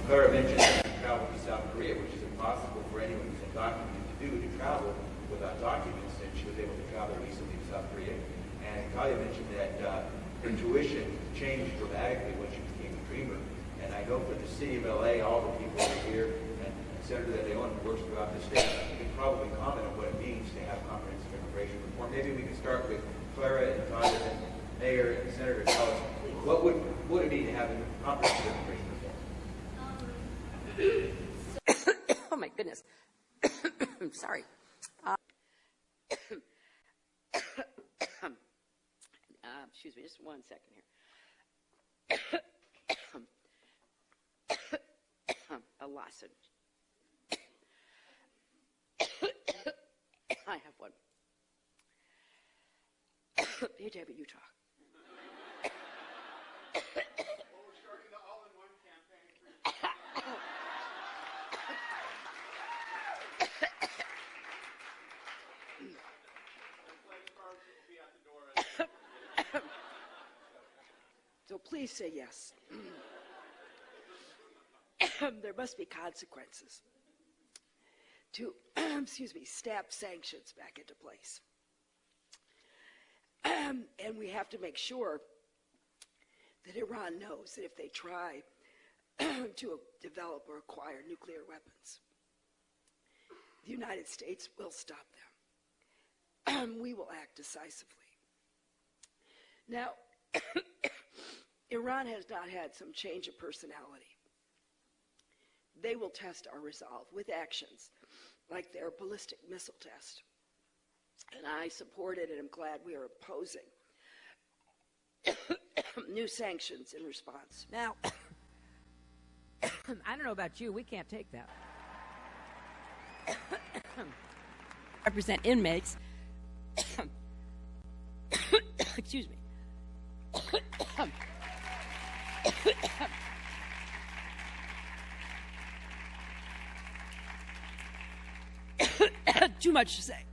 Clara mentioned that she traveled to South Korea, which is impossible for anyone who's undocumented to do, to travel without documents, and she was able to travel recently to South Korea. And Talia mentioned that her tuition changed dramatically when she became a Dreamer. And I know for the city of LA, all the people who are here, and Senator De Leon, who works throughout the state, can probably comment on what it means to have comprehensive immigration reform. Maybe we can start with Clara and Talia, and Mayor and Senator tell us what would it mean to have comprehensive immigration reform? Oh my goodness. Sorry. Excuse me, just 1 second here. A lozenge. I have one. Hey, David, you talk. Well, we're starting the all-in-one campaign. So please say yes. There must be consequences to, snap sanctions back into place. And we have to make sure that Iran knows that if they try to develop or acquire nuclear weapons, the United States will stop them. We will act decisively. Now, Iran has not had some change of personality. They will test our resolve with actions like their ballistic missile test. And I support it, and I'm glad we are opposing new sanctions in response. Now, I don't know about you, we can't take that. Represent inmates. Excuse me. Too much to say.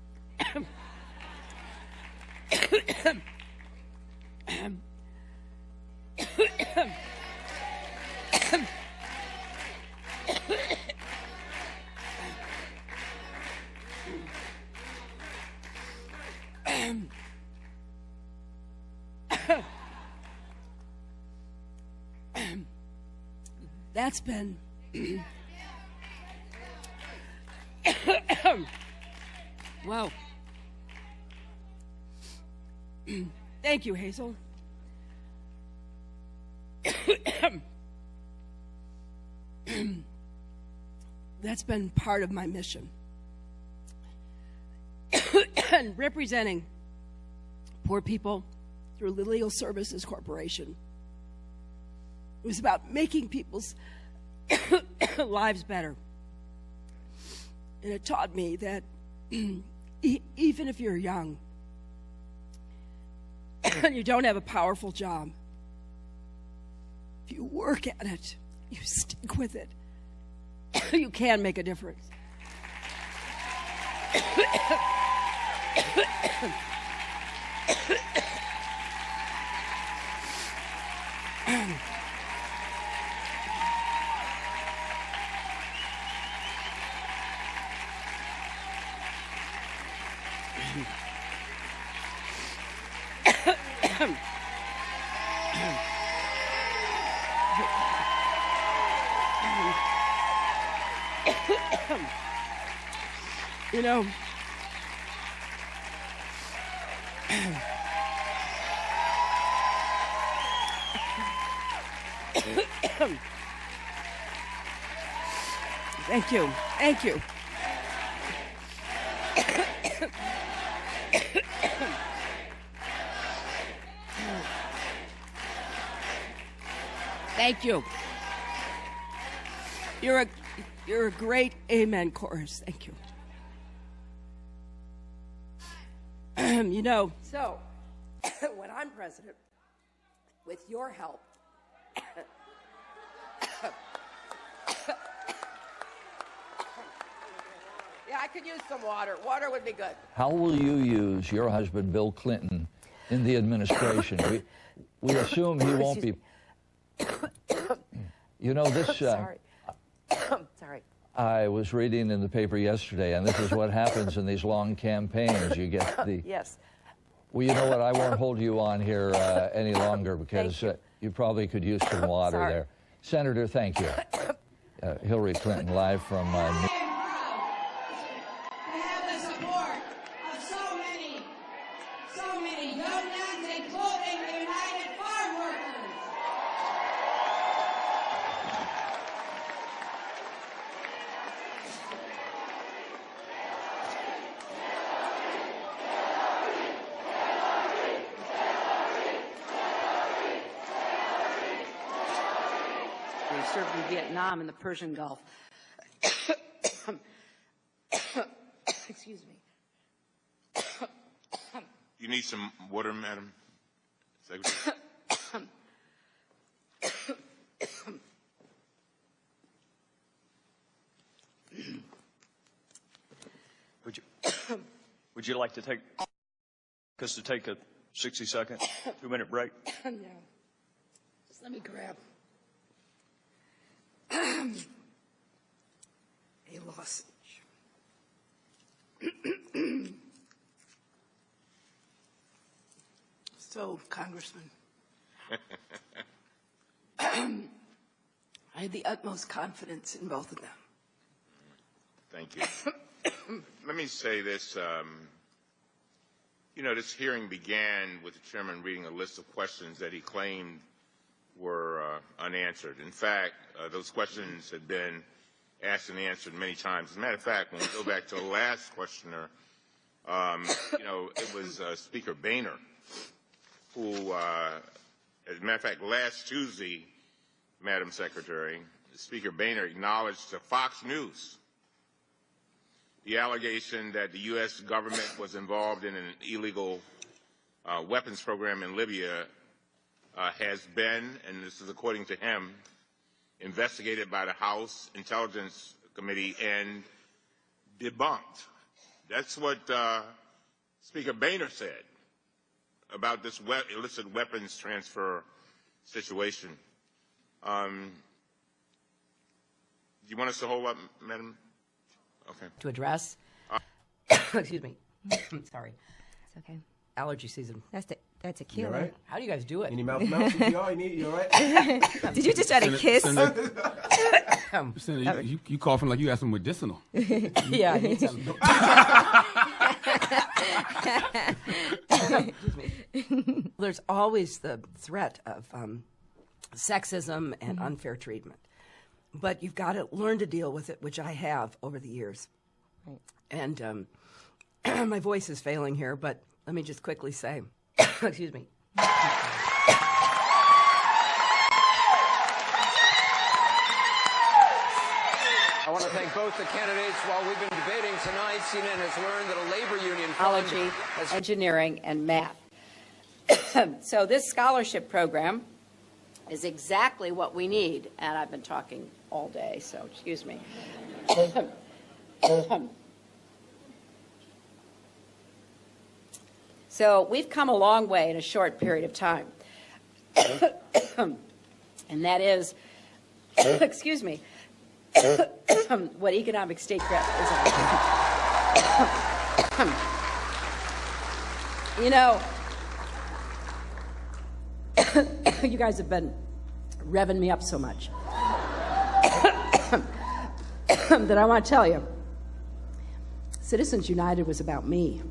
That's been wow. Thank you, Hazel. That's been part of my mission. And representing poor people through the Legal Services Corporation. It was about making people's lives better. And it taught me that even if you're young and you don't have a powerful job, if you work at it, you stick with it, you can make a difference. You know, thank you. Thank you. Thank you. You're a great amen chorus. Thank you. You know, so when I'm president, with your help, yeah, I could use some water. Water would be good. How will you use your husband, Bill Clinton, in the administration? We assume he won't be. You know, this. Sorry. I was reading in the paper yesterday, and this is what happens in these long campaigns. You get the... Yes. Well, you know what? I won't hold you on here any longer because you probably could use some water Sorry. there. Senator, thank you. Hillary Clinton, live from New To have the support of so many unions, including the United Farm Workers. They served in Vietnam and the Persian Gulf. Excuse me. You need some water, Madam Secretary? Would you like to take a 60-second, 2-minute break? No. Just let me grab a lozenge. So, Congressman, I had the utmost confidence in both of them. Thank you. Let me say this. This hearing began with the chairman reading a list of questions that he claimed were unanswered. In fact, those questions had been asked and answered many times. As a matter of fact, when we go back to the last questioner, it was Speaker Boehner who, as a matter of fact, last Tuesday, Madam Secretary, Speaker Boehner acknowledged to Fox News the allegation that the U.S. government was involved in an illegal weapons program in Libya has been, and this is according to him, investigated by the House Intelligence Committee and debunked. That's what Speaker Boehner said about this illicit weapons transfer situation. Do you want us to hold up, Madam? Okay. To address. Excuse me. Sorry. It's okay. Allergy season. That's a killer. You all right? How do you guys do it? Any mouth CPR? You all right? Did you just try to kiss? Senator, you coughing like you got some medicinal. Yeah, I need some. Excuse me. There's always the threat of sexism and unfair treatment. But you've got to learn to deal with it, which I have over the years. Right. And my voice is failing here, but let me just quickly say, excuse me. I want to thank both the candidates. While we've been debating tonight, CNN has learned that a labor union fund has engineering and math. So this scholarship program is exactly what we need, and I've been talking all day, so excuse me. So we've come a long way in a short period of time. And that is, excuse me, what economic statecraft is. You know, you guys have been revving me up so much that I want to tell you, Citizens United was about me.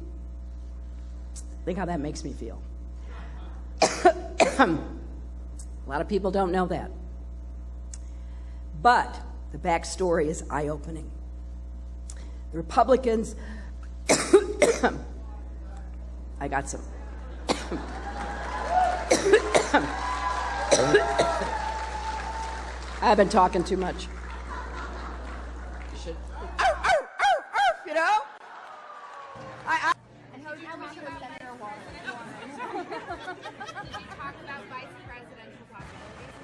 Think how that makes me feel. A lot of people don't know that. But the backstory is eye-opening. The Republicans, I got some. I've been talking too much. You should. You know? And how do you talk about Senator Warren? Did you talk about vice presidential possibilities?